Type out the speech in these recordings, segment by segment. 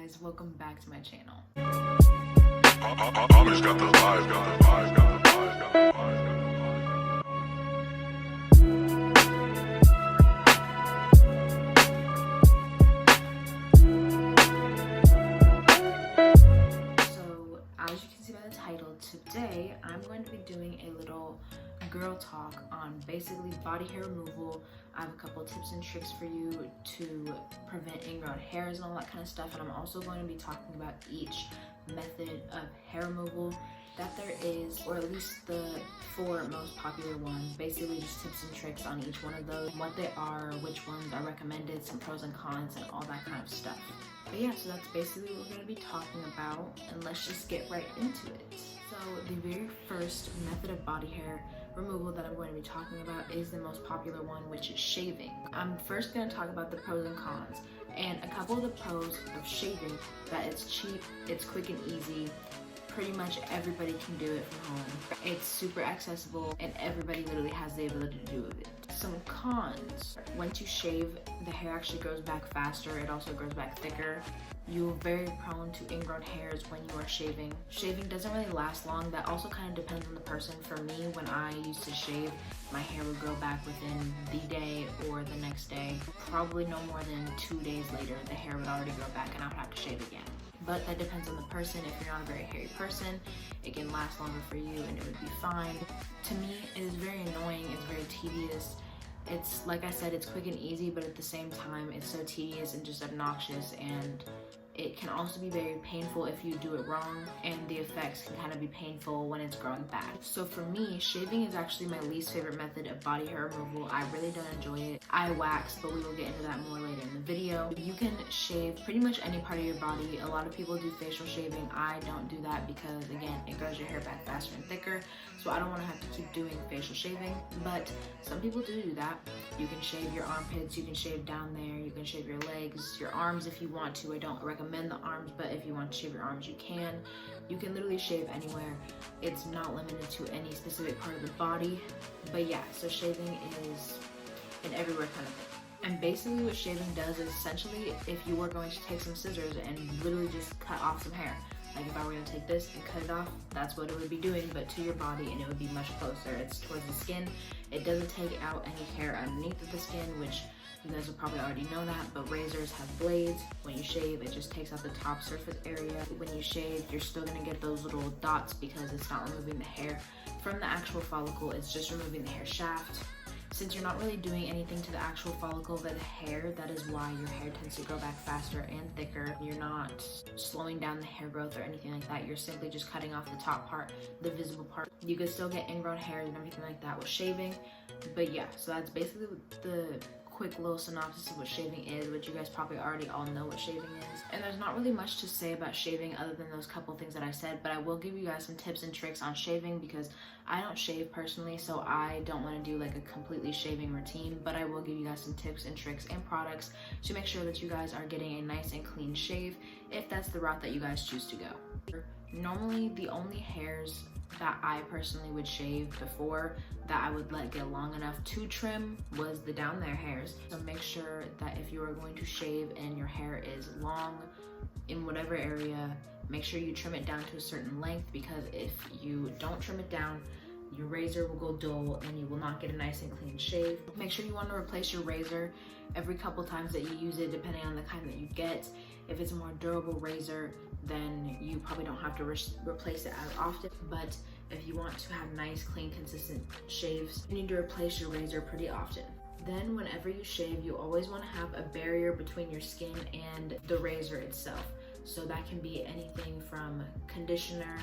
guys, welcome back to my channel. Homage got the vibes, got the vibes, got the vibes, got the vibes, got the vibes. So, as you can see by the title, today I'm going to be doing a little girl talk on basically body hair removal. I have a couple tips and tricks for you to prevent ingrown hairs and all that kind of stuff, and I'm also going to be talking about each method of hair removal that there is, or at least the 4 most popular ones. Basically just tips and tricks on each one of those, what they are, which ones are recommended, some pros and cons, and all that kind of stuff. But yeah, so that's basically what we're going to be talking about, and let's just get right into it. So the very first method of body hair removal that I'm going to be talking about is the most popular one, which is shaving. I'm first going to talk about the pros and cons. And a couple of the pros of shaving: that it's cheap, it's quick and easy, pretty much everybody can do it from home. It's super accessible and everybody literally has the ability to do it. Some cons: once you shave, the hair actually grows back faster, it also grows back thicker. You're very prone to ingrown hairs when you are shaving. Shaving doesn't really last long. That also kind of depends on the person. For me, when I used to shave, my hair would grow back within the day or the next day. Probably no more than 2 days later, the hair would already grow back and I would have to shave again. But that depends on the person. If you're not a very hairy person, it can last longer for you and it would be fine. To me, it is very annoying, it's very tedious. It's, like I said, it's quick and easy, but at the same time, it's so tedious and just obnoxious, and it can also be very painful if you do it wrong, and the effects can kind of be painful when it's growing back. So for me, shaving is actually my least favorite method of body hair removal. I really don't enjoy it. I wax, but we will get into that more later in the video. You can shave pretty much any part of your body. A lot of people do facial shaving. I don't do that because, again, it grows your hair back faster and thicker, so I don't want to have to keep doing facial shaving, but some people do that. You can shave your armpits, you can shave down there, you can shave your legs, your arms if you want to. I don't recommend the arms, but if you want to shave your arms, you can. You can literally shave anywhere. It's not limited to any specific part of the body. But yeah, so shaving is an everywhere kind of thing. And basically what shaving does is essentially, if you were going to take some scissors and literally just cut off some hair, like if I were going to take this and cut it off, that's what it would be doing, but to your body, and it would be much closer. It's towards the skin. It doesn't take out any hair underneath of the skin, which you guys will probably already know that, but razors have blades. When you shave, it just takes out the top surface area. When you shave, you're still going to get those little dots because it's not removing the hair from the actual follicle, it's just removing the hair shaft. Since you're not really doing anything to the actual follicle of the hair, that is why your hair tends to grow back faster and thicker. You're not slowing down the hair growth or anything like that. You're simply just cutting off the top part, the visible part. You could still get ingrown hairs and everything like that with shaving. But yeah, so that's basically the quick little synopsis of what shaving is, which you guys probably already all know what shaving is. And there's not really much to say about shaving other than those couple things that I said, but I will give you guys some tips and tricks on shaving because I don't shave personally, so I don't want to do like a completely shaving routine, but I will give you guys some tips and tricks and products to make sure that you guys are getting a nice and clean shave if that's the route that you guys choose to go. Normally, the only hairs that I personally would shave before that I would let get long enough to trim was the down there hairs. So make sure that if you are going to shave and your hair is long in whatever area, make sure you trim it down to a certain length, because if you don't trim it down, your razor will go dull and you will not get a nice and clean shave. Make sure you want to replace your razor every couple times that you use it, depending on the kind that you get. If it's a more durable razor, then you probably don't have to replace it as often. But if you want to have nice, clean, consistent shaves, you need to replace your razor pretty often. Then whenever you shave, you always want to have a barrier between your skin and the razor itself. So that can be anything from conditioner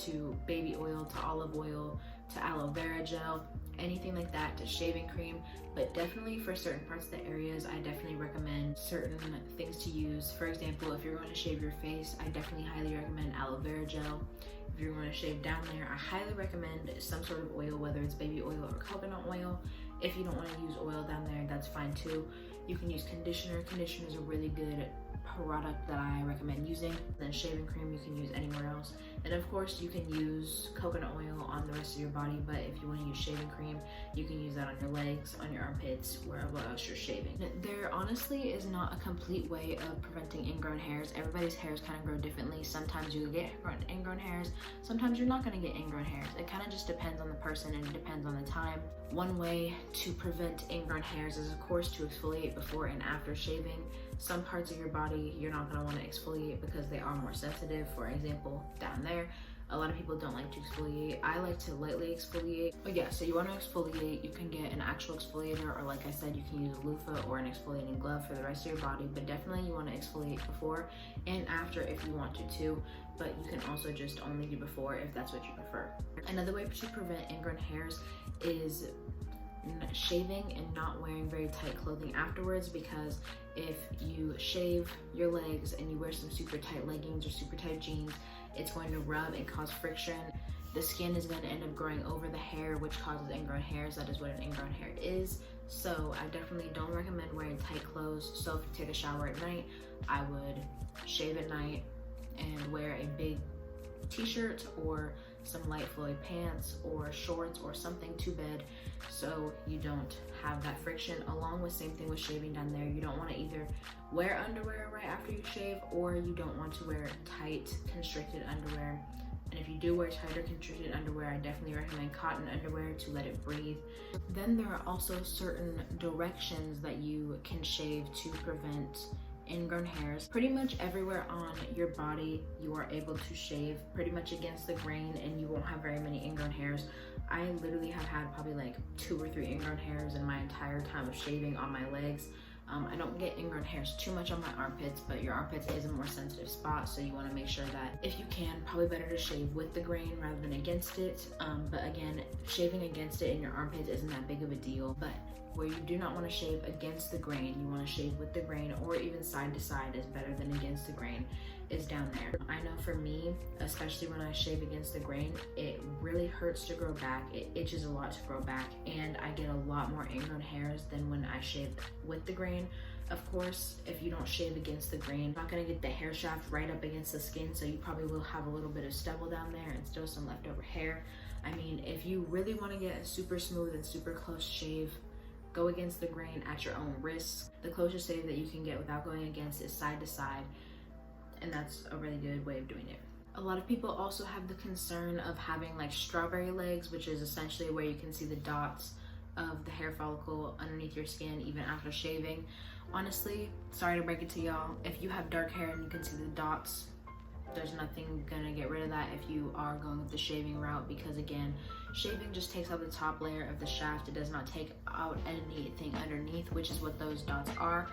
to baby oil to olive oil to aloe vera gel, anything like that, to shaving cream. But definitely for certain parts of the areas, I definitely recommend certain things to use. For example, if you're going to shave your face, I definitely highly recommend aloe vera gel. If you're going to shave down there, I highly recommend some sort of oil, whether it's baby oil or coconut oil. If you don't want to use oil down there, that's fine too. You can use conditioner. Conditioner is a really good product that I recommend using. Then shaving cream you can use anywhere else. And of course you can use coconut oil on the rest of your body, but if you want to use shaving cream, you can use that on your legs, on your armpits, wherever else you're shaving. There honestly is not a complete way of preventing ingrown hairs. Everybody's hairs kind of grow differently. Sometimes you get ingrown hairs, sometimes you're not going to get ingrown hairs. It kind of just depends on the person and it depends on the time. One way to prevent ingrown hairs is of course to exfoliate before and after shaving. Some parts of your body you're not going to want to exfoliate because they are more sensitive. For example, down there, a lot of people don't like to exfoliate. I like to lightly exfoliate. But yeah, so you want to exfoliate, you can get an actual exfoliator, or like I said, you can use a loofah or an exfoliating glove for the rest of your body, but definitely you want to exfoliate before and after if you want to too, but you can also just only do before if that's what you prefer. Another way to prevent ingrown hairs is shaving and not wearing very tight clothing afterwards, because if you shave your legs and you wear some super tight leggings or super tight jeans, it's going to rub and cause friction. The skin is going to end up growing over the hair, which causes ingrown hairs. That is what an ingrown hair is. So I definitely don't recommend wearing tight clothes. So if you take a shower at night, I would shave at night and wear a big t-shirt or some light flowy pants or shorts or something to bed, so you don't have that friction. Along with same thing with shaving down there, you don't want to either wear underwear right after you shave, or you don't want to wear tight constricted underwear. And if you do wear tight or constricted underwear, I definitely recommend cotton underwear to let it breathe. Then there are also certain directions that you can shave to prevent ingrown hairs. Pretty much everywhere on your body you are able to shave pretty much against the grain and you won't have very many ingrown hairs. I literally have had probably like 2 or 3 ingrown hairs in my entire time of shaving on my legs. I don't get ingrown hairs too much on my armpits, but your armpits is a more sensitive spot, so you want to make sure that if you can, probably better to shave with the grain rather than against it. But again, shaving against it in your armpits isn't that big of a deal. But where you do not want to shave against the grain, you want to shave with the grain, or even side to side is better than against the grain, is down there. I know for me, especially when I shave against the grain, it really hurts to grow back. It itches a lot to grow back, and I get a lot more ingrown hairs than when I shave with the grain. Of course, if you don't shave against the grain, you're not going to get the hair shaft right up against the skin, so you probably will have a little bit of stubble down there and still some leftover hair. I mean, if you really want to get a super smooth and super close shave, go against the grain at your own risk. The closest shave that you can get without going against is side to side, and that's a really good way of doing it. A lot of people also have the concern of having like strawberry legs, which is essentially where you can see the dots of the hair follicle underneath your skin even after shaving. Honestly, sorry to break it to y'all, if you have dark hair and you can see the dots, there's nothing gonna get rid of that if you are going with the shaving route, because again, shaving just takes out the top layer of the shaft. It does not take out anything underneath, which is what those dots are.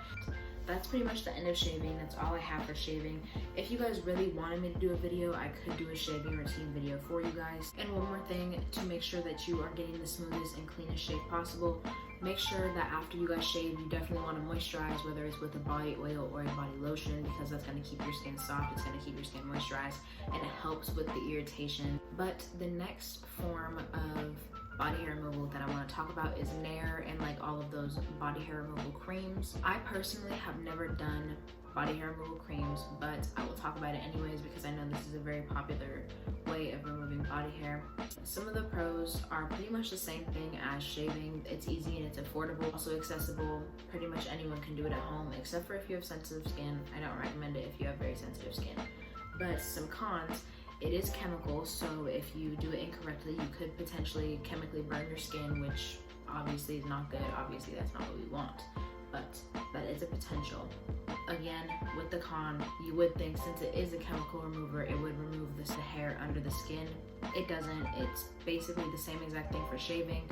That's pretty much the end of shaving. That's all I have for shaving. If you guys really wanted me to do a video, I could do a shaving routine video for you guys. And one more thing, to make sure that you are getting the smoothest and cleanest shave possible, make sure that after you guys shave, you definitely want to moisturize, whether it's with a body oil or a body lotion, because that's going to keep your skin soft, it's going to keep your skin moisturized, and it helps with the irritation. But the next form of body hair removal that I want to talk about is Nair and like all of those body hair removal creams. I personally have never done body hair removal creams, but I will talk about it anyways because I know this is a very popular way of removing body hair. Some of the pros are pretty much the same thing as shaving. It's easy and it's affordable, also accessible. Pretty much anyone can do it at home, except for if you have sensitive skin. I don't recommend it if you have very sensitive skin. But some cons, it is chemical, so if you do it incorrectly, you could potentially chemically burn your skin, which obviously is not good. Obviously that's not what we want, but that is a potential. Again, with the con, you would think since it is a chemical remover, it would remove the hair under the skin. It doesn't. It's basically the same exact thing for shaving,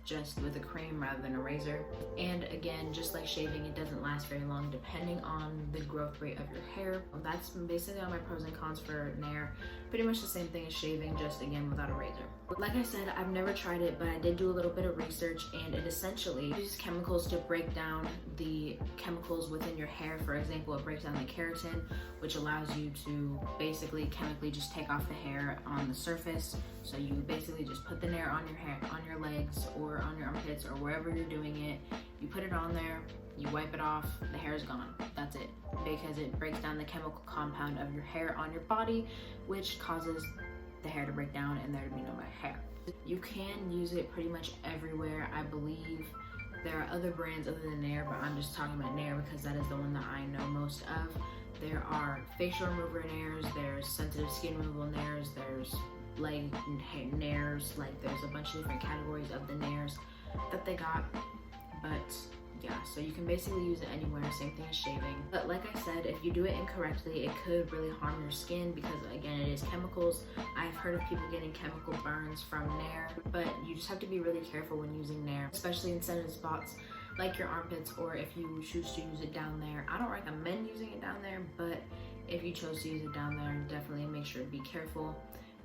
just with a cream rather than a razor. And again, just like shaving, it doesn't last very long depending on the growth rate of your hair. That's basically all my pros and cons for Nair. Pretty much the same thing as shaving, just again without a razor. Like I said, I've never tried it, but I did do a little bit of research, and it essentially uses chemicals to break down the chemicals within your hair. For example, it breaks down the keratin, which allows you to basically chemically just take off the hair on the surface. So you basically just put the Nair on your hair, on your legs or or on your armpits or wherever you're doing it. You put it on there, you wipe it off, the hair is gone. That's it, because it breaks down the chemical compound of your hair on your body, which causes the hair to break down and there to be no more hair. You can use it pretty much everywhere. I believe there are other brands other than Nair, but I'm just talking about Nair because that is the one that I know most of. There are facial remover Nairs, there's sensitive skin removal Nairs, there's leg Nairs, like there's a bunch of different categories of the Nairs that they got. But yeah, so you can basically use it anywhere, same thing as shaving. But like I said, if you do it incorrectly, it could really harm your skin because again, it is chemicals. I've heard of people getting chemical burns from Nair, but you just have to be really careful when using Nair, especially in sensitive spots like your armpits, or if you choose to use it down there. I don't recommend using it down there, but if you chose to use it down there, definitely make sure to be careful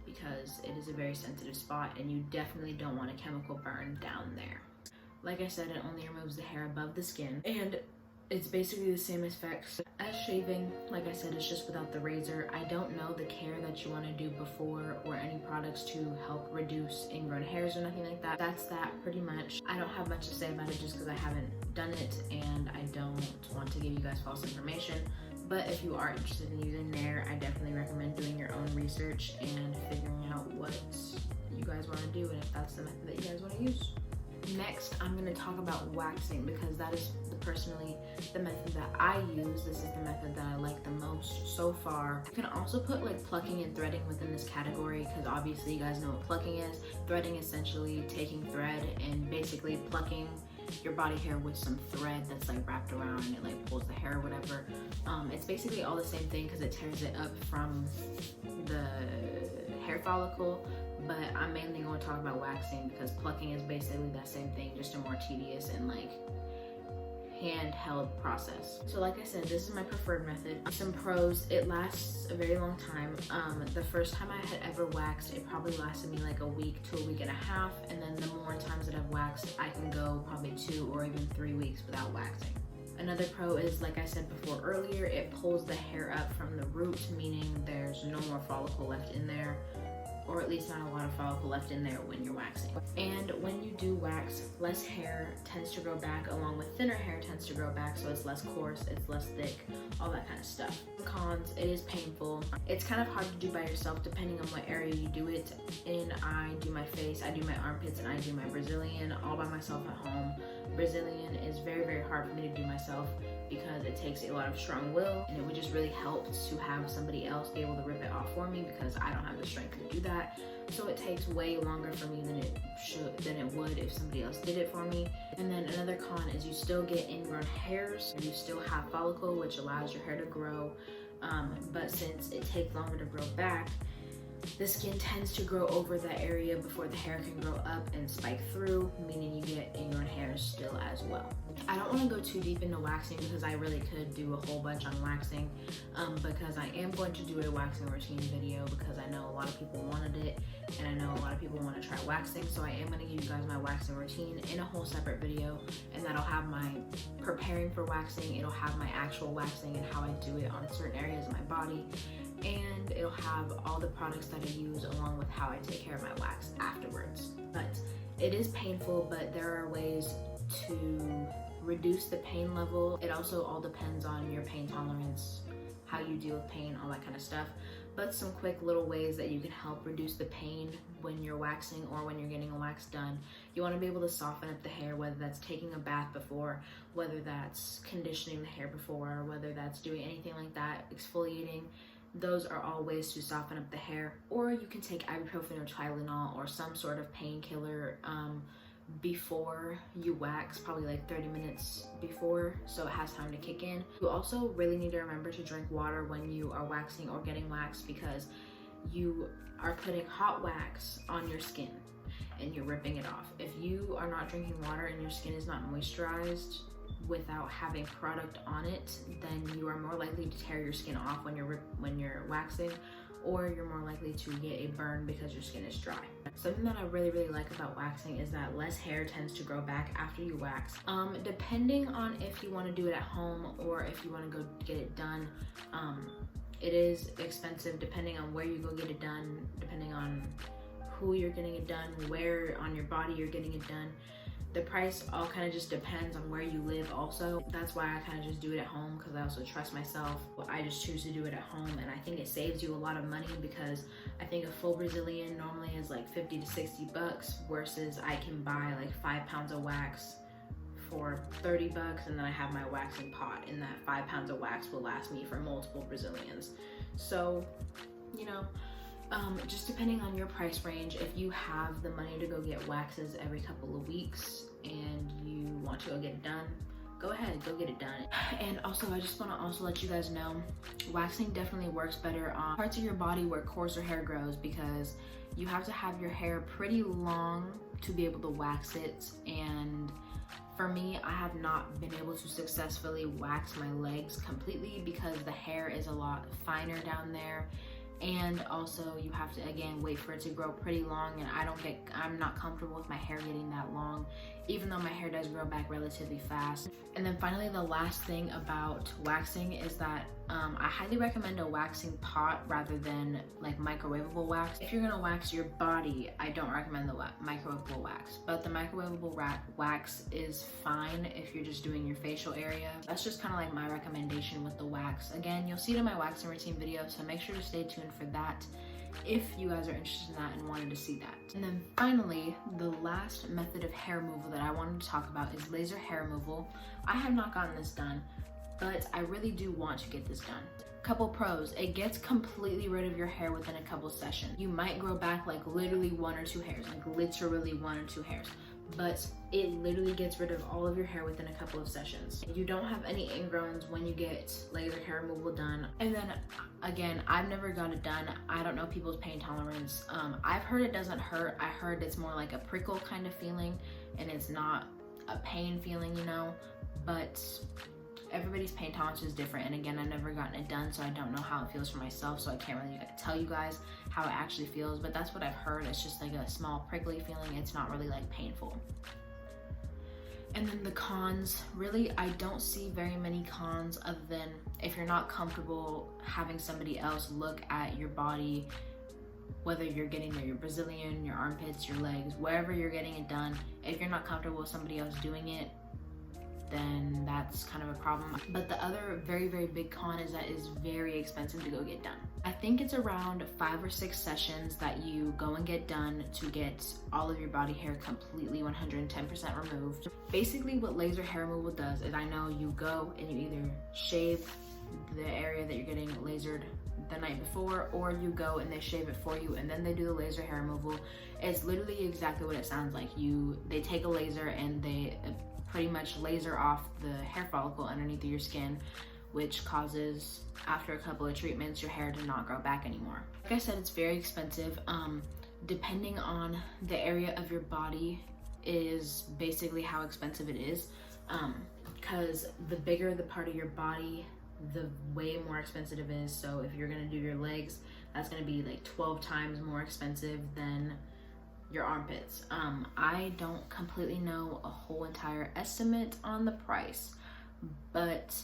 because it is a very sensitive spot and you definitely don't want a chemical burn down there. Like I said, it only removes the hair above the skin, and it's basically the same effects as shaving. Like I said, it's just without the razor. I don't know the care that you want to do before or any products to help reduce ingrown hairs or nothing like that. That's that pretty much. I don't have much to say about it just because I haven't done it and I don't want to give you guys false information. But if you are interested in using Nair, I definitely recommend doing your own research and figuring out what you guys want to do and if that's the method that you guys want to use. Next, I'm going to talk about waxing because that is personally the method that I use. This is the method that I like the most so far. You can also put like plucking and threading within this category because obviously you guys know what plucking is. Threading is essentially taking thread and basically plucking your body hair with some thread that's like wrapped around and it like pulls the hair or whatever. It's basically all the same thing because it tears it up from the hair follicle. But I'm mainly going to talk about waxing because plucking is basically that same thing, just a more tedious and like handheld process. So like I said, this is my preferred method. Some pros, it lasts a very long time. The first time I had ever waxed, it probably lasted me like a week to a week and a half, and then the more times that I've waxed, I can go probably 2 or even 3 weeks without waxing. Another pro is, like I said before earlier, it pulls the hair up from the root, meaning there's no more follicle left in there, or at least not a lot of follicle left in there when you're waxing. And when you do wax, less hair tends to grow back along with thinner hair tends to grow back, so it's less coarse, it's less thick, all that kind of stuff. Cons, it is painful. It's kind of hard to do by yourself depending on what area you do it in. I do my face, I do my armpits, and I do my Brazilian all by myself at home. Brazilian is very, very hard for me to do myself because it takes a lot of strong will, and it would just really help to have somebody else be able to rip it off for me because I don't have the strength to do that. So it takes way longer for me than it would if somebody else did it for me. And then another con is you still get ingrown hairs. You still have follicle, which allows your hair to grow, but since it takes longer to grow back, the skin tends to grow over that area before the hair can grow up and spike through, meaning you get ingrown hairs still as well. I don't want to go too deep into waxing because I really could do a whole bunch on waxing, because I am going to do a waxing routine video because I know a lot of people wanted it and I know a lot of people want to try waxing, so I am going to give you guys my waxing routine in a whole separate video, and that'll have my preparing for waxing, it'll have my actual waxing and how I do it on certain areas of my body, and it'll have all the products that I use along with how I take care of my wax afterwards. But it is painful, but there are ways to reduce the pain level. It also all depends on your pain tolerance, how you deal with pain, all that kind of stuff. But some quick little ways that you can help reduce the pain when you're waxing or when you're getting a wax done. You want to be able to soften up the hair, whether that's taking a bath before, whether that's conditioning the hair before, whether that's doing anything like that, exfoliating. Those are all ways to soften up the hair. Or you can take ibuprofen or Tylenol or some sort of painkiller before you wax, probably like 30 minutes before, so it has time to kick in. You also really need to remember to drink water when you are waxing or getting waxed because you are putting hot wax on your skin and you're ripping it off. If you are not drinking water and your skin is not moisturized without having product on it, then you are more likely to tear your skin off when you're waxing, or you're more likely to get a burn because your skin is dry. Something that I really, really like about waxing is that less hair tends to grow back after you wax. Depending on if you want to do it at home or if you want to go get it done, it is expensive depending on where you go get it done, depending on who you're getting it done, where on your body you're getting it done. The price all kind of just depends on where you live also. That's why I kind of just do it at home, because I also trust myself. I just choose to do it at home, and I think it saves you a lot of money, because I think a full Brazilian normally is like 50 to 60 bucks versus I can buy like 5 pounds of wax for 30 bucks, and then I have my waxing pot, and that 5 pounds of wax will last me for multiple Brazilians. So, you know, just depending on your price range, if you have the money to go get waxes every couple of weeks and you want to go get it done, go ahead, go get it done. And also, I just want to also let you guys know, waxing definitely works better on parts of your body where coarser hair grows, because you have to have your hair pretty long to be able to wax it. And for me, I have not been able to successfully wax my legs completely because the hair is a lot finer down there. And also you have to, again, wait for it to grow pretty long, and I'm not comfortable with my hair getting that long, even though my hair does grow back relatively fast. And then finally, the last thing about waxing is that I highly recommend a waxing pot rather than like microwavable wax. If you're gonna wax your body, I don't recommend the microwavable wax, but the microwavable wax is fine if you're just doing your facial area. That's just kind of like my recommendation with the wax. Again, you'll see it in my waxing routine video, so make sure to stay tuned for that if you guys are interested in that and wanted to see that. And then finally, the last method of hair removal that I wanted to talk about is laser hair removal. I have not gotten this done, but I really do want to get this done. Couple pros: it gets completely rid of your hair within a couple sessions. You might grow back like literally 1 or 2 hairs, like literally 1 or 2 hairs, but it literally gets rid of all of your hair within a couple of sessions. You don't have any ingrowns when you get laser hair removal done. And then again, I've never got it done. I don't know people's pain tolerance. I've heard it doesn't hurt. I heard it's more like a prickle kind of feeling, and it's not a pain feeling, you know, but everybody's pain tolerance is different. And again, I've never gotten it done, so I don't know how it feels for myself, so I can't really tell you guys how it actually feels, but that's what I've heard. It's just like a small prickly feeling. It's not really like painful. And then the cons, really, I don't see very many cons other than if you're not comfortable having somebody else look at your body, whether you're getting your Brazilian, your armpits, your legs, wherever you're getting it done, if you're not comfortable with somebody else doing it, then that's kind of a problem. But the other very, very big con is that it's very expensive to go get done. I think it's around 5 or 6 sessions that you go and get done to get all of your body hair completely 110% removed. Basically what laser hair removal does is, I know you go and you either shave the area that you're getting lasered the night before, or you go and they shave it for you and then they do the laser hair removal. It's literally exactly what it sounds like. They take a laser and they pretty much laser off the hair follicle underneath your skin, which causes, after a couple of treatments, your hair to not grow back anymore. Like I said, it's very expensive. Depending on the area of your body is basically how expensive it is, because the bigger the part of your body, the way more expensive it is. So if you're gonna do your legs, that's gonna be like 12 times more expensive than your armpits. I don't completely know a whole entire estimate on the price, but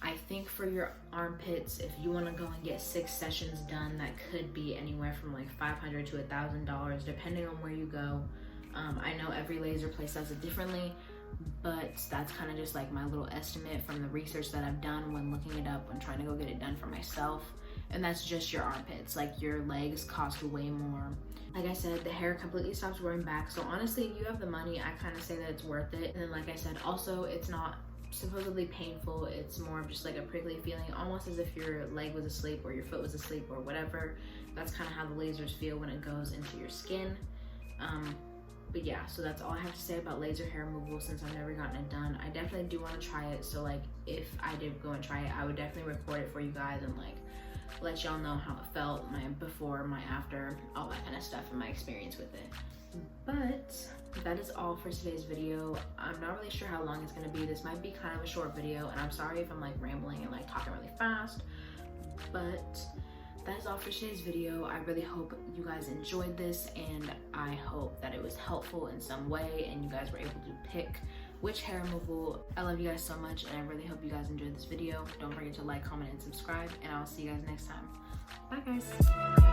I think for your armpits, if you want to go and get 6 sessions done, that could be anywhere from like $500 to $1,000 depending on where you go. I know every laser place does it differently, but that's kind of just like my little estimate from the research that I've done when looking it up, when trying to go get it done for myself. And that's just your armpits. Like your legs cost way more. Like I said, the hair completely stops growing back. So honestly, if you have the money, I kind of say that it's worth it. And then like I said, also it's not supposedly painful. It's more of just like a prickly feeling, almost as if your leg was asleep or your foot was asleep or whatever. That's kind of how the lasers feel when it goes into your skin. But yeah, so that's all I have to say about laser hair removal since I've never gotten it done. I definitely do want to try it. So like if I did go and try it, I would definitely record it for you guys and like let y'all know how it felt, my before, my after, all that kind of stuff, and my experience with it. But that is all for today's video. I'm not really sure how long it's going to be. This might be kind of a short video, and I'm sorry if I'm like rambling and like talking really fast, but that is all for today's video. I really hope you guys enjoyed this, and I hope that it was helpful in some way and you guys were able to pick which hair removal. I love you guys so much, and I really hope you guys enjoyed this video. Don't forget to like, comment, and subscribe, and I'll see you guys next time. Bye guys.